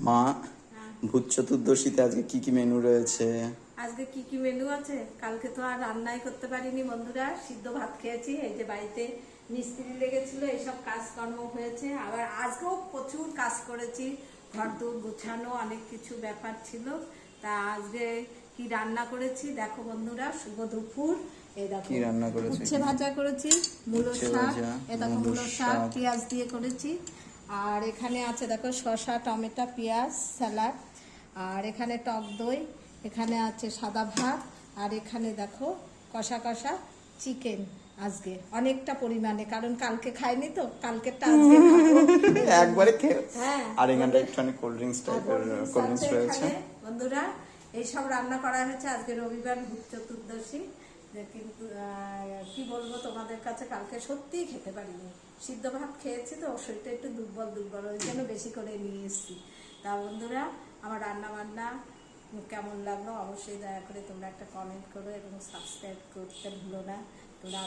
মা, হ্যাঁ। ভূত চতুর্দশীতে আজকে কি কি মেনু রয়েছে? আজকে কি কি মেনু আছে? কালকে তো আর রান্নাই করতে পারিনি বন্ধুরা, সিদ্ধ ভাত খেয়েছি। এই যে বাড়িতে মিস্ত্রি লেগেছিল, এইসব কাজকর্ম হয়েছে। আবার আজকেও প্রচুর কাজ করেছি, ঘর দূর গুছানো, অনেক কিছু ব্যাপার ছিল। তা আজকে কি রান্না করেছি দেখো বন্ধুরা, শুভ দুপুর। এই দেখো কি রান্না করেছে? উচ্ছে ভাজা করেছি, মূলো উচ্ছে শাক, ভাজা, এ দেখো মূলো মূলো শাক শাক। পেঁয়াজ দিয়ে করেছি। আর এখানে আছে দেখো শসা, টমেটো, পেঁয়াজ, স্যালাড। আর এখানে টক দই, এখানে আছে সাদা ভাত। আর এখানে দেখো কষা কষা চিকেন। আজকে অনেকটা পরিমাণে, কারণ কালকে খাইনি তো, কালকেরটা আজকে খাবো এই জন্য। একবারে খেয়ে। হ্যাঁ, আর এখানটা একটুখানি কোল্ড ড্রিঙ্কস টাইপের কোল্ড ড্রিঙ্কস রয়েছে। বন্ধুরা এইসব রান্না করা হয়েছে আজকে রবিবার, ভূত চতুর্দশী। কিন্তু কি বলবো তোমাদের কাছে, কালকে সত্যিই খেতে পারিনি। সিদ্ধ ভাত খেয়েছি তো, শরীরটা একটু দুর্বল দুর্বল, ওই জন্য বেশি করে নিয়ে এসেছি। তা বন্ধুরা, আমার রান্না বান্না কেমন লাগলো অবশ্যই দয়া করে তোমরা একটা কমেন্ট করো এবং সাবস্ক্রাইব করতে ভুলো না তোমরা।